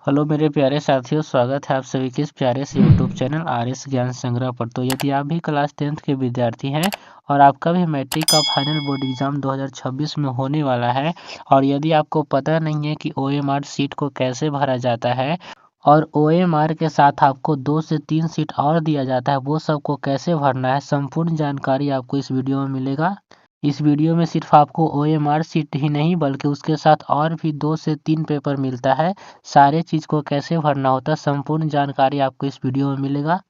Hello मेरे प्यारे साथियों, स्वागत है आप सभी के इस प्यारे से यूट्यूब चैनल आरएस ज्ञान संग्रह पर। तो यदि आप भी क्लास 10th के विद्यार्थी हैं और आपका भी मैट्रिक का फाइनल बोर्ड एग्जाम 2026 में होने वाला है और यदि आपको पता नहीं है कि ओएमआर सीट को कैसे भरा जाता है और ओएमआर के साथ आपको 2 से 3 सीट और दिया जाता है, वो सबको कैसे भरना है, संपूर्ण जानकारी आपको इस वीडियो में मिलेगा। इस वीडियो में सिर्फ आपको ओएमआर सीट ही नहीं बल्कि उसके साथ और भी 2 से 3 पेपर मिलता है। सारे चीज़ को कैसे भरना होता है, संपूर्ण जानकारी आपको इस वीडियो में मिलेगा।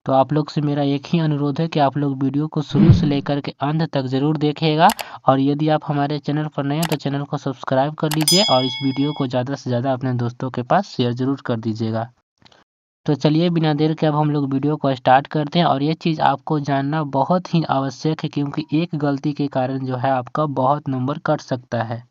तो आप लोग से मेरा एक ही अनुरोध है कि आप लोग वीडियो को शुरू से लेकर के अंत तक ज़रूर देखिएगा। और यदि आप हमारे चैनल पर नए हैं तो चैनल को सब्सक्राइब कर लीजिए और इस वीडियो को ज़्यादा से ज़्यादा अपने दोस्तों के पास शेयर ज़रूर कर दीजिएगा। तो चलिए बिना देर के अब हम लोग वीडियो को स्टार्ट करते हैं। और ये चीज़ आपको जानना बहुत ही आवश्यक है क्योंकि एक गलती के कारण जो है आपका बहुत नंबर कट सकता है।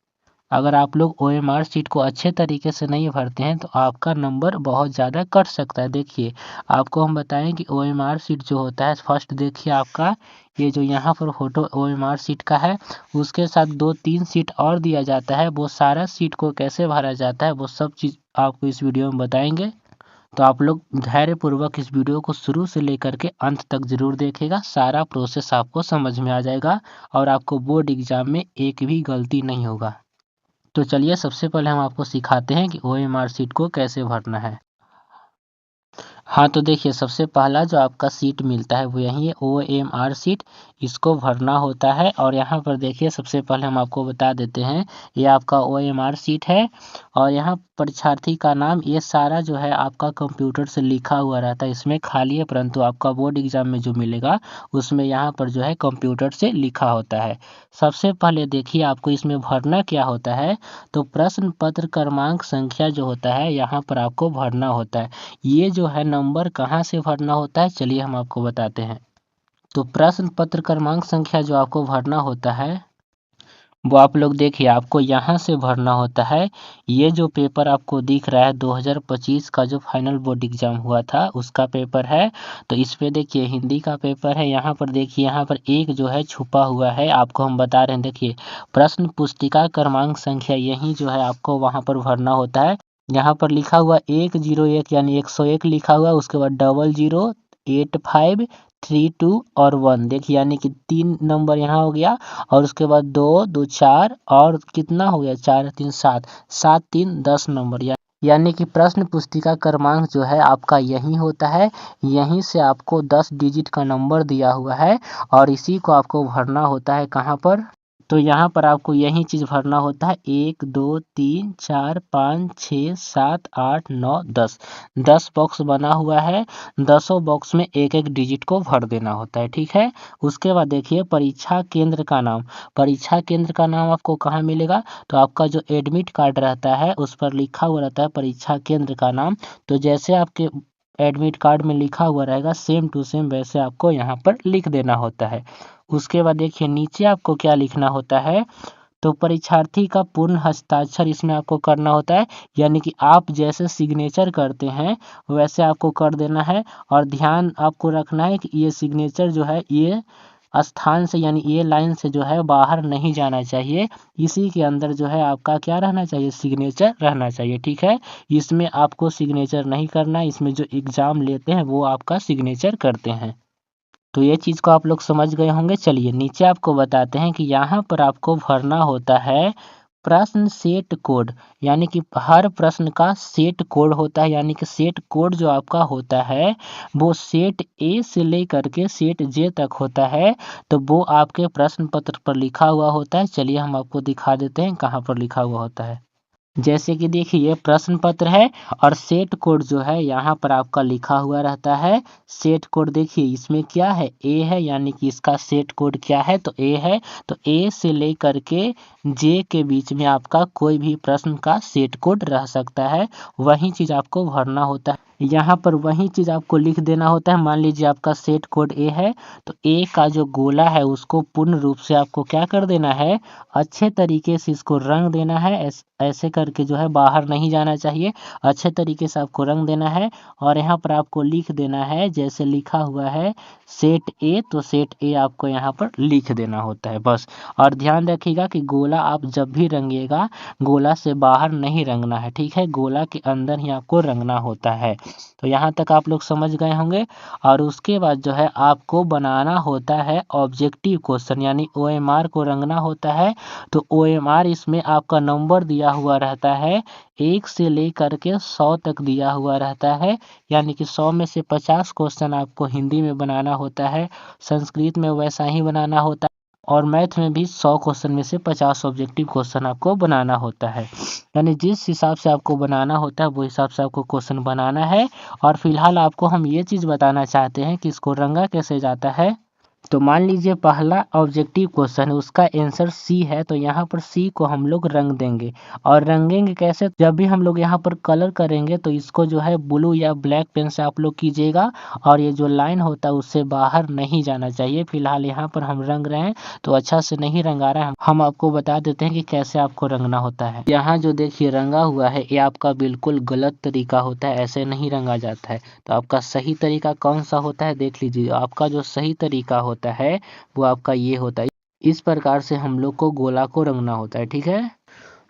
अगर आप लोग ओएमआर सीट को अच्छे तरीके से नहीं भरते हैं तो आपका नंबर बहुत ज़्यादा कट सकता है। देखिए, आपको हम बताएं कि ओएमआर सीट जो होता है, फर्स्ट देखिए आपका ये जो यहाँ पर फोटो ओएमआर सीट का है, उसके साथ 2-3 सीट और दिया जाता है। वो सारा सीट को कैसे भरा जाता है वो सब चीज़ आपको इस वीडियो में बताएंगे। तो आप लोग धैर्यपूर्वक इस वीडियो को शुरू से लेकर के अंत तक ज़रूर देखेगा, सारा प्रोसेस आपको समझ में आ जाएगा और आपको बोर्ड एग्जाम में एक भी गलती नहीं होगा। तो चलिए सबसे पहले हम आपको सिखाते हैं कि ओएमआर सीट को कैसे भरना है। हाँ, तो देखिए सबसे पहला जो आपका सीट मिलता है वो यही है, ओएमआर सीट। इसको भरना होता है और यहाँ पर देखिए सबसे पहले हम आपको बता देते हैं, ये आपका ओएमआर सीट है और यहाँ परीक्षार्थी का नाम ये सारा जो है आपका कंप्यूटर से लिखा हुआ रहता है, इसमें खाली है, परंतु आपका बोर्ड एग्जाम में जो मिलेगा उसमें यहाँ पर जो है कंप्यूटर से लिखा होता है। सबसे पहले देखिए आपको इसमें भरना क्या होता है, तो प्रश्न पत्र क्रमांक संख्या जो होता है यहाँ पर आपको भरना होता है। ये जो है नंबर कहाँ से भरना होता है, चलिए हम आपको बताते हैं। तो प्रश्न पत्र क्रमांक संख्या जो आपको भरना होता है वो आप लोग देखिए आपको यहाँ से भरना होता है। ये जो पेपर आपको दिख रहा है 2025 का जो फाइनल बोर्ड एग्जाम हुआ था उसका पेपर है। तो इस पे देखिए हिंदी का पेपर है, यहाँ पर देखिए यहाँ पर एक जो है छुपा हुआ है, आपको हम बता रहे हैं। देखिए प्रश्न पुस्तिका क्रमांक संख्या यही जो है आपको वहाँ पर भरना होता है। यहाँ पर लिखा हुआ 101 यानी 101 लिखा हुआ है, उसके बाद 008532 और 1 देखिए यानी कि 3 नंबर यहाँ हो गया और उसके बाद 2 2 4 और कितना हो गया 4 3 7 7 3 10 नंबर यानी कि प्रश्न पुस्तिका क्रमांक जो है आपका यही होता है। यहीं से आपको 10 डिजिट का नंबर दिया हुआ है और इसी को आपको भरना होता है कहाँ पर, तो यहाँ पर आपको यही चीज़ भरना होता है। 1 2 3 4 5 6 7 8 9 10 10 बॉक्स बना हुआ है। 10 बॉक्स में एक एक डिजिट को भर देना होता है, ठीक है। उसके बाद देखिए परीक्षा केंद्र का नाम। परीक्षा केंद्र का नाम आपको कहाँ मिलेगा, तो आपका जो एडमिट कार्ड रहता है उस पर लिखा हुआ रहता है परीक्षा केंद्र का नाम। तो जैसे आपके एडमिट कार्ड में लिखा हुआ रहेगा सेम टू सेम वैसे आपको यहाँ पर लिख देना होता है। उसके बाद देखिए नीचे आपको क्या लिखना होता है, तो परीक्षार्थी का पूर्ण हस्ताक्षर इसमें आपको करना होता है। यानी कि आप जैसे सिग्नेचर करते हैं वैसे आपको कर देना है। और ध्यान आपको रखना है कि ये सिग्नेचर जो है ये स्थान से यानी ये लाइन से जो है बाहर नहीं जाना चाहिए। इसी के अंदर जो है आपका क्या रहना चाहिए, सिग्नेचर रहना चाहिए, ठीक है। इसमें आपको सिग्नेचर नहीं करना, इसमें जो एग्ज़ाम लेते हैं वो आपका सिग्नेचर करते हैं। तो ये चीज़ को आप लोग समझ गए होंगे। चलिए नीचे आपको बताते हैं कि यहाँ पर आपको भरना होता है प्रश्न सेट कोड। यानी कि हर प्रश्न का सेट कोड होता है, यानी कि सेट कोड जो आपका होता है वो सेट ए से लेकर के सेट जे तक होता है। तो वो आपके प्रश्न पत्र पर लिखा हुआ होता है। चलिए हम आपको दिखा देते हैं कहाँ पर लिखा हुआ होता है। जैसे कि देखिए ये प्रश्न पत्र है और सेट कोड जो है यहाँ पर आपका लिखा हुआ रहता है। सेट कोड देखिए इसमें क्या है, ए है, यानी कि इसका सेट कोड क्या है, तो ए है। तो ए से लेकर के जे के बीच में आपका कोई भी प्रश्न का सेट कोड रह सकता है, वही चीज़ आपको भरना होता है। यहाँ पर वही चीज़ आपको लिख देना होता है। मान लीजिए आपका सेट कोड ए है, तो ए का जो गोला है उसको पूर्ण रूप से आपको क्या कर देना है, अच्छे तरीके से इसको रंग देना है। ऐसे करके जो है बाहर नहीं जाना चाहिए, अच्छे तरीके से आपको रंग देना है। और यहाँ पर आपको लिख देना है, जैसे लिखा हुआ है सेट ए, तो सेट ए आपको यहाँ पर लिख देना होता है बस। और ध्यान रखिएगा कि गोला आप जब भी रंगिएगा, गोला से बाहर नहीं रंगना है, ठीक है, गोला के अंदर ही आपको रंगना होता है। तो यहाँ तक आप लोग समझ गए होंगे। और उसके बाद जो है आपको बनाना होता है ऑब्जेक्टिव क्वेश्चन, यानी OMR को रंगना होता है। तो OMR इसमें आपका नंबर दिया हुआ रहता है, 1 से लेकर के 100 तक दिया हुआ रहता है। यानी कि 100 में से 50 क्वेश्चन आपको हिंदी में बनाना होता है, संस्कृत में वैसा ही बनाना होता है, और मैथ में भी 100 क्वेश्चन में से 50 ऑब्जेक्टिव क्वेश्चन आपको बनाना होता है। यानी जिस हिसाब से आपको बनाना होता है वो हिसाब से आपको क्वेश्चन बनाना है। और फिलहाल आपको हम ये चीज़ बताना चाहते हैं कि इसको रंगा कैसे जाता है। तो मान लीजिए पहला ऑब्जेक्टिव क्वेश्चन है, उसका आंसर सी है, तो यहाँ पर सी को हम लोग रंग देंगे। और रंगेंगे कैसे, जब भी हम लोग यहाँ पर कलर करेंगे तो इसको जो है ब्लू या ब्लैक पेन से आप लोग कीजिएगा, और ये जो लाइन होता है उससे बाहर नहीं जाना चाहिए। फिलहाल यहाँ पर हम रंग रहे हैं तो अच्छा से नहीं रंगा रहा है, हम आपको बता देते हैं कि कैसे आपको रंगना होता है। यहाँ जो देखिए रंगा हुआ है ये आपका बिल्कुल गलत तरीका होता है, ऐसे नहीं रंगा जाता है। तो आपका सही तरीका कौन सा होता है देख लीजिए। आपका जो सही तरीका होता है वो आपका ये होता है, इस प्रकार से हम लोग को गोला को रंगना होता है, ठीक है।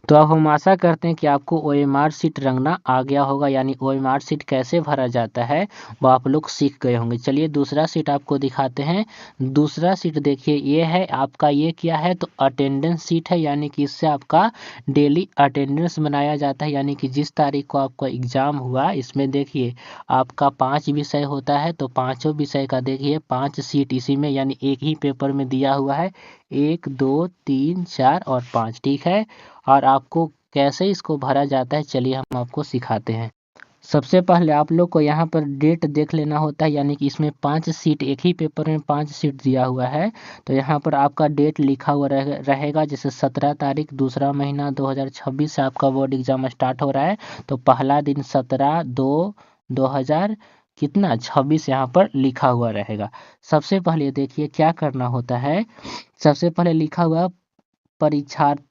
तो अब हम आशा करते हैं कि आपको OMR शीट रंगना आ गया होगा, यानी OMR शीट कैसे भरा जाता है वो आप लोग सीख गए होंगे। चलिए दूसरा शीट आपको दिखाते हैं। दूसरा शीट देखिए ये है आपका, ये क्या है तो अटेंडेंस शीट है, यानी कि इससे आपका डेली अटेंडेंस बनाया जाता है। यानी कि जिस तारीख को आपका एग्जाम हुआ, इसमें देखिए आपका 5 विषय होता है, तो पाँचों विषय का देखिए 5 शीट इसी में, यानी एक ही पेपर में दिया हुआ है, 1 2 3 4 और 5, ठीक है। और आपको कैसे इसको भरा जाता है चलिए हम आपको सिखाते हैं। सबसे पहले आप लोग को यहाँ पर डेट देख लेना होता है, यानी कि इसमें 5 सीट, एक ही पेपर में 5 सीट दिया हुआ है। तो यहाँ पर आपका डेट लिखा हुआ रहेगा, जैसे 17 तारीख दूसरा महीना 2026 से आपका बोर्ड एग्जाम स्टार्ट हो रहा है। तो पहला दिन 17/2/2000 कितना 26 यहाँ पर लिखा हुआ रहेगा। सबसे पहले देखिए क्या करना होता है, सबसे पहले लिखा हुआ परीक्षार्थी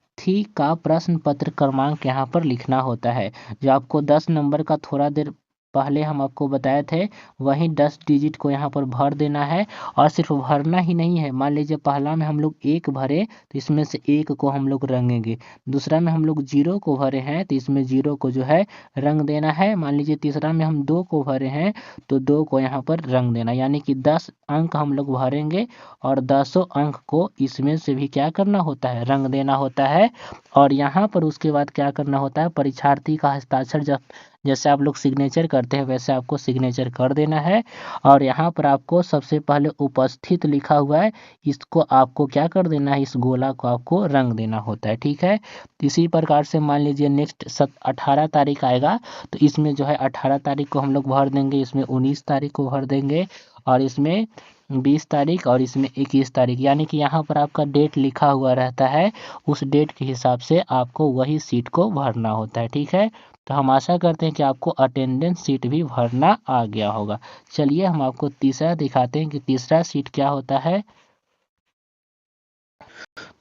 का प्रश्न पत्र क्रमांक यहाँ पर लिखना होता है, जो आपको 10 नंबर का थोड़ा देर पहले हम आपको बताए थे, वही 10 डिजिट को यहाँ पर भर देना है। और सिर्फ भरना ही नहीं है, मान लीजिए पहला में हम लोग 1 भरे तो इसमें से 1 को हम लोग रंगेंगे। दूसरा में हम लोग 0 को भरे हैं तो इसमें 0 को जो है रंग देना है। मान लीजिए तीसरा में हम 2 को भरे हैं तो 2 को यहाँ पर रंग देना, यानी कि 10 अंक हम लोग भरेंगे और 10 अंक को इसमें से भी क्या करना होता है, रंग देना होता है। और यहाँ पर उसके बाद क्या करना होता है, परीक्षार्थी का हस्ताक्षर जब जैसे आप लोग सिग्नेचर करते हैं वैसे आपको सिग्नेचर कर देना है। और यहाँ पर आपको सबसे पहले उपस्थित लिखा हुआ है, इसको आपको क्या कर देना है, इस गोला को आपको रंग देना होता है, ठीक है। इसी प्रकार से मान लीजिए नेक्स्ट 18 तारीख आएगा, तो इसमें जो है 18 तारीख को हम लोग भर देंगे, इसमें 19 तारीख को भर देंगे, और इसमें 20 तारीख, और इसमें 21 तारीख, यानी कि यहाँ पर आपका डेट लिखा हुआ रहता है, उस डेट के हिसाब से आपको वही सीट को भरना होता है, ठीक है। तो हम आशा करते हैं कि आपको अटेंडेंस सीट भी भरना आ गया होगा। चलिए हम आपको तीसरा दिखाते हैं कि तीसरा सीट क्या होता है।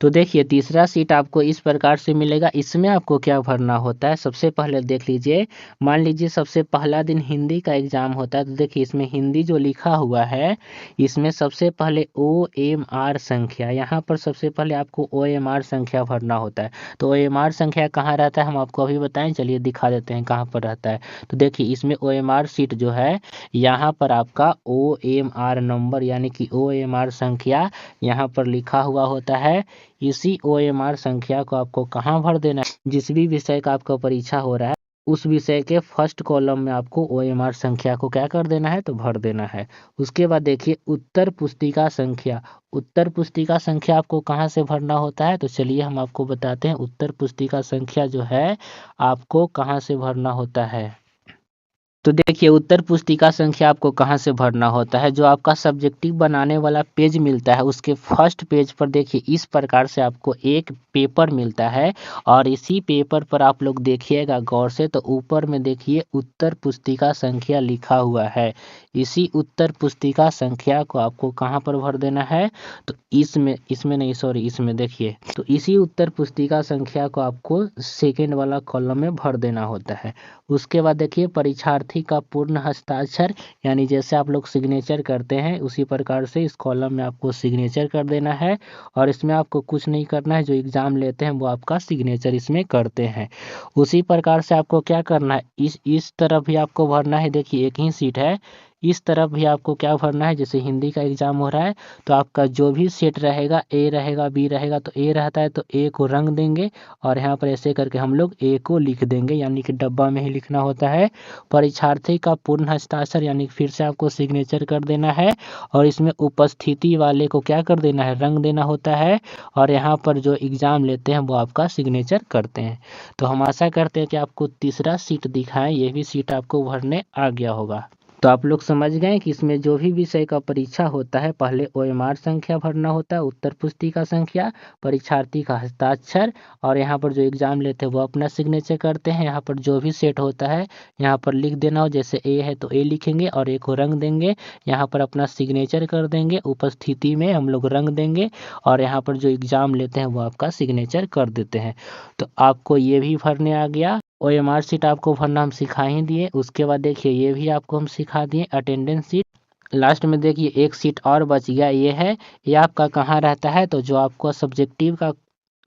तो देखिए तीसरा सीट आपको इस प्रकार से मिलेगा, इसमें आपको क्या भरना होता है, सबसे पहले देख लीजिए। मान लीजिए सबसे पहला दिन हिंदी का एग्जाम होता है, तो देखिए इसमें हिंदी जो लिखा हुआ है, इसमें सबसे पहले OMR संख्या, यहाँ पर सबसे पहले आपको OMR संख्या भरना होता है। तो OMR संख्या कहाँ रहता है हम आपको अभी बताएं, चलिए दिखा देते हैं कहाँ पर रहता है। तो देखिए इसमें OMR सीट जो है, यहाँ पर आपका OMR नंबर यानी कि OMR संख्या यहाँ पर लिखा हुआ होता है। इसी OMR संख्या को आपको कहाँ भर देना है, जिस भी विषय का आपका परीक्षा हो रहा है उस विषय के फर्स्ट कॉलम में आपको OMR संख्या को क्या कर देना है, तो भर देना है। उसके बाद देखिए उत्तर पुस्तिका संख्या, उत्तर पुस्तिका संख्या आपको कहाँ से भरना होता है, तो चलिए हम आपको बताते हैं। उत्तर पुस्तिका संख्या जो है आपको कहाँ से भरना होता है। तो देखिए उत्तर पुस्तिका संख्या आपको कहाँ से भरना होता है, जो आपका सब्जेक्टिव बनाने वाला पेज मिलता है उसके फर्स्ट पेज पर देखिए इस प्रकार से आपको एक पेपर मिलता है और इसी पेपर पर आप लोग देखिएगा गौर से तो ऊपर में देखिए उत्तर पुस्तिका संख्या लिखा हुआ है। इसी उत्तर पुस्तिका संख्या को आपको कहाँ पर भर देना है, तो इसमें इसमें नहीं सॉरी इसमें देखिए, तो इसी उत्तर पुस्तिका संख्या को आपको सेकेंड वाला कॉलम में भर देना होता है। उसके बाद देखिए परीक्षार्थी का पूर्ण हस्ताक्षर, यानी जैसे आप लोग सिग्नेचर करते हैं उसी प्रकार से इस कॉलम में आपको सिग्नेचर कर देना है और इसमें आपको कुछ नहीं करना है, जो एग्ज़ाम लेते हैं वो आपका सिग्नेचर इसमें करते हैं। उसी प्रकार से आपको क्या करना है, इस तरफ भी आपको भरना है। देखिए एक ही सीट है, इस तरफ भी आपको क्या भरना है, जैसे हिंदी का एग्ज़ाम हो रहा है तो आपका जो भी सेट रहेगा, ए रहेगा बी रहेगा, तो ए रहता है तो ए को रंग देंगे और यहाँ पर ऐसे करके हम लोग ए को लिख देंगे, यानी कि डब्बा में ही लिखना होता है। परीक्षार्थी का पूर्ण हस्ताक्षर, यानी फिर से आपको सिग्नेचर कर देना है और इसमें उपस्थिति वाले को क्या कर देना है, रंग देना होता है और यहाँ पर जो एग्ज़ाम लेते हैं वो आपका सिग्नेचर करते हैं। तो हम आशा करते हैं कि आपको तीसरा सीट दिखाएं, ये भी सीट आपको भरने आ गया होगा। तो आप लोग समझ गए कि इसमें जो भी विषय का परीक्षा होता है पहले ओएमआर संख्या भरना होता है, उत्तर पुस्तिका संख्या, परीक्षार्थी का हस्ताक्षर और यहाँ पर जो एग्ज़ाम लेते हैं वो अपना सिग्नेचर करते हैं। यहाँ पर जो भी सेट होता है यहाँ पर लिख देना हो, जैसे ए है तो ए लिखेंगे और ए को रंग देंगे, यहाँ पर अपना सिग्नेचर कर देंगे, उपस्थिति में हम लोग रंग देंगे और यहाँ पर जो एग्ज़ाम लेते हैं वो आपका सिग्नेचर कर देते हैं। तो आपको ये भी भरने आ गया। ओएमआर सीट आपको भरना हम सिखा ही दिए। उसके बाद देखिए ये भी आपको हम सिखा दिए अटेंडेंस सीट। लास्ट में देखिए एक सीट और बच गया, ये है, ये आपका कहाँ रहता है, तो जो आपको सब्जेक्टिव का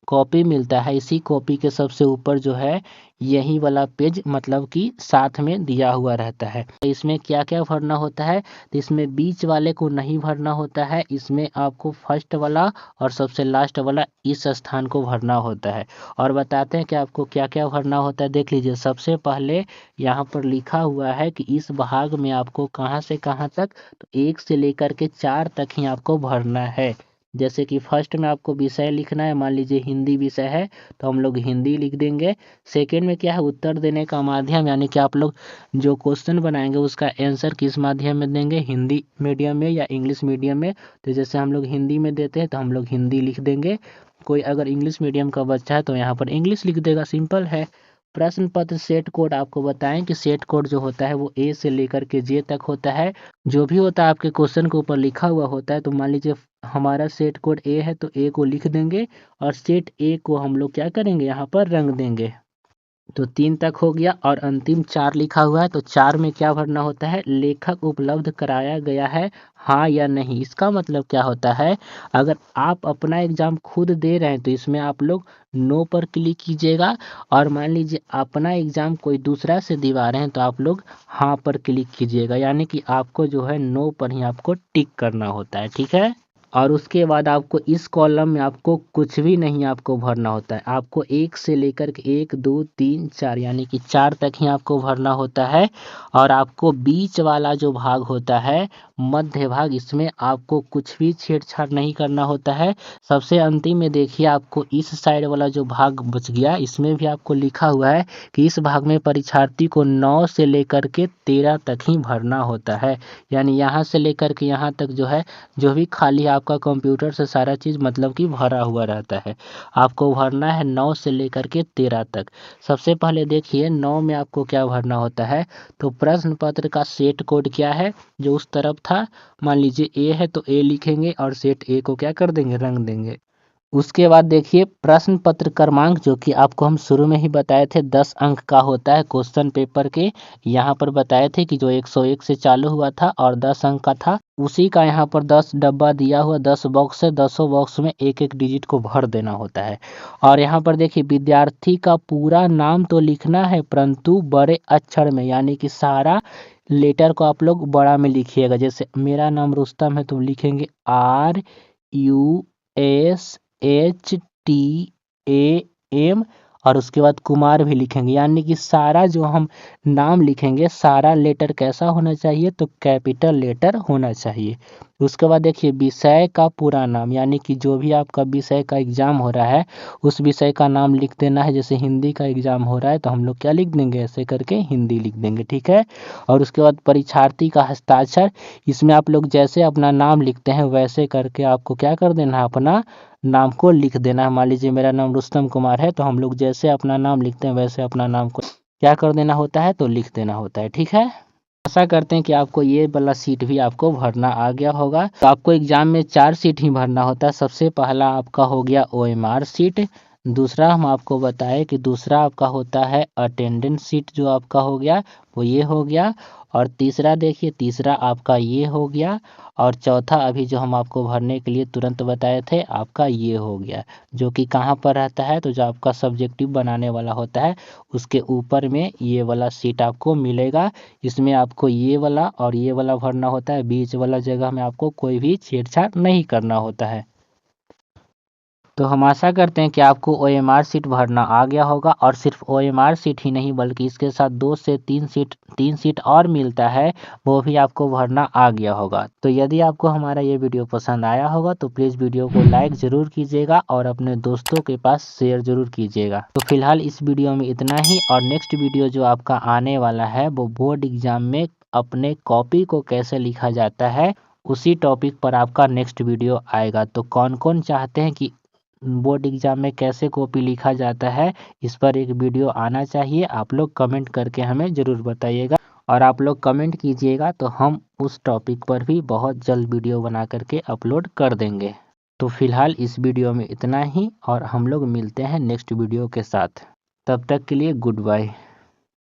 कॉपी मिलता है इसी कॉपी के सबसे ऊपर जो है यही वाला पेज मतलब कि साथ में दिया हुआ रहता है। तो इसमें क्या क्या भरना होता है, तो इसमें बीच वाले को नहीं भरना होता है, इसमें आपको फर्स्ट वाला और सबसे लास्ट वाला इस स्थान को भरना होता है। और बताते हैं कि आपको क्या क्या भरना होता है। देख लीजिए सबसे पहले यहाँ पर लिखा हुआ है कि इस भाग में आपको कहाँ से कहाँ तक, तो 1 से लेकर के 4 तक ही आपको भरना है। जैसे कि फर्स्ट में आपको विषय लिखना है, मान लीजिए हिंदी विषय है तो हम लोग हिंदी लिख देंगे। सेकंड में क्या है, उत्तर देने का माध्यम, यानी कि आप लोग जो क्वेश्चन बनाएंगे उसका आंसर किस माध्यम में देंगे, हिंदी मीडियम में या इंग्लिश मीडियम में। तो जैसे हम लोग हिंदी में देते हैं तो हम लोग हिंदी लिख देंगे, कोई अगर इंग्लिश मीडियम का बच्चा है तो यहाँ पर इंग्लिश लिख देगा, सिंपल है। प्रश्न पत्र सेट कोड आपको बताएं कि सेट कोड जो होता है वो ए से लेकर के जे तक होता है। जो भी होता है आपके क्वेश्चन के ऊपर लिखा हुआ होता है, तो मान लीजिए हमारा सेट कोड ए है तो ए को लिख देंगे और सेट ए को हम लोग क्या करेंगे, यहाँ पर रंग देंगे। तो 3 तक हो गया और अंतिम 4 लिखा हुआ है, तो 4 में क्या भरना होता है, लेखक उपलब्ध कराया गया है हाँ या नहीं। इसका मतलब क्या होता है, अगर आप अपना एग्ज़ाम खुद दे रहे हैं तो इसमें आप लोग नो पर क्लिक कीजिएगा और मान लीजिए अपना एग्ज़ाम कोई दूसरा से दिवा रहे हैं तो आप लोग हाँ पर क्लिक कीजिएगा, यानी कि आपको जो है नो पर ही आपको टिक करना होता है, ठीक है। और उसके बाद आपको इस कॉलम में आपको कुछ भी नहीं आपको भरना होता है, आपको 1 से लेकर के 1 2 3 4 यानी कि 4 तक ही आपको भरना होता है। और आपको बीच वाला जो भाग होता है मध्य भाग, इसमें आपको कुछ भी छेड़छाड़ नहीं करना होता है। सबसे अंतिम में देखिए आपको इस साइड वाला जो भाग बच गया इसमें भी आपको लिखा हुआ है कि इस भाग में परीक्षार्थी को 9 से लेकर के 13 तक ही भरना होता है, यानी यहाँ से लेकर के यहाँ तक जो है जो भी खाली आपका कंप्यूटर से सारा चीज़ मतलब कि भरा हुआ रहता है। आपको भरना है 9 से लेकर के 13 तक। सबसे पहले देखिए 9 में आपको क्या भरना होता है, तो प्रश्न पत्र का सेट कोड क्या है जो उस तरफ था, मान लीजिए ए है तो ए लिखेंगे और सेट ए को क्या कर देंगे, रंग देंगे। उसके बाद देखिए प्रश्न पत्र क्रमांक, जो कि आपको हम शुरू में ही बताए थे 10 अंक का होता है क्वेश्चन पेपर के। यहाँ पर बताए थे कि जो 101 से चालू हुआ था और 10 अंक का था, उसी का यहाँ पर 10 डब्बा दिया हुआ, 10 बॉक्स है, 10 बॉक्स में एक एक डिजिट को भर देना होता है। और यहाँ पर देखिए विद्यार्थी का पूरा नाम तो लिखना है परंतु बड़े अक्षर में, यानी कि सारा लेटर को आप लोग बड़ा में लिखिएगा। जैसे मेरा नाम रुस्तम है तो लिखेंगे RUSHTAM और उसके बाद कुमार भी लिखेंगे, यानी कि सारा जो हम नाम लिखेंगे सारा लेटर कैसा होना चाहिए, तो कैपिटल लेटर होना चाहिए। उसके बाद देखिए विषय का पूरा नाम, यानी कि जो भी आपका विषय का एग्जाम हो रहा है उस विषय का नाम लिख देना है। जैसे हिंदी का एग्जाम हो रहा है तो हम लोग क्या लिख देंगे, ऐसे करके हिंदी लिख देंगे, ठीक है। और उसके बाद परीक्षार्थी का हस्ताक्षर, इसमें आप लोग जैसे अपना नाम लिखते हैं वैसे करके आपको क्या कर देना है, अपना नाम को लिख देना है। मान लीजिए मेरा नाम रुस्तम कुमार है, तो हम लोग जैसे अपना नाम लिखते हैं वैसे अपना नाम को क्या कर देना होता है, तो लिख देना होता है, ठीक है। आशा करते हैं कि आपको ये वाला सीट भी आपको भरना आ गया होगा। तो आपको एग्जाम में 4 सीट ही भरना होता है। सबसे पहला आपका हो गया OMR सीट, दूसरा हम आपको बताएं कि दूसरा आपका होता है अटेंडेंस सीट, जो आपका हो गया वो ये हो गया। और तीसरा देखिए, तीसरा आपका ये हो गया। और चौथा अभी जो हम आपको भरने के लिए तुरंत बताए थे आपका ये हो गया, जो कि कहाँ पर रहता है, तो जो आपका सब्जेक्टिव बनाने वाला होता है उसके ऊपर में ये वाला सीट आपको मिलेगा। इसमें आपको ये वाला और ये वाला भरना होता है, बीच वाला जगह में आपको कोई भी छेड़छाड़ नहीं करना होता है। तो हम आशा करते हैं कि आपको OMR सीट भरना आ गया होगा। और सिर्फ OMR सीट ही नहीं बल्कि इसके साथ 2 से 3 सीट और मिलता है, वो भी आपको भरना आ गया होगा। तो यदि आपको हमारा ये वीडियो पसंद आया होगा तो प्लीज़ वीडियो को लाइक ज़रूर कीजिएगा और अपने दोस्तों के पास शेयर ज़रूर कीजिएगा। तो फिलहाल इस वीडियो में इतना ही, और नेक्स्ट वीडियो जो आपका आने वाला है वो बोर्ड एग्जाम में अपने कॉपी को कैसे लिखा जाता है उसी टॉपिक पर आपका नेक्स्ट वीडियो आएगा। तो कौन कौन चाहते हैं कि बोर्ड एग्जाम में कैसे कॉपी लिखा जाता है इस पर एक वीडियो आना चाहिए, आप लोग कमेंट करके हमें ज़रूर बताइएगा। और आप लोग कमेंट कीजिएगा तो हम उस टॉपिक पर भी बहुत जल्द वीडियो बना करके अपलोड कर देंगे। तो फिलहाल इस वीडियो में इतना ही, और हम लोग मिलते हैं नेक्स्ट वीडियो के साथ। तब तक के लिए गुड बाय।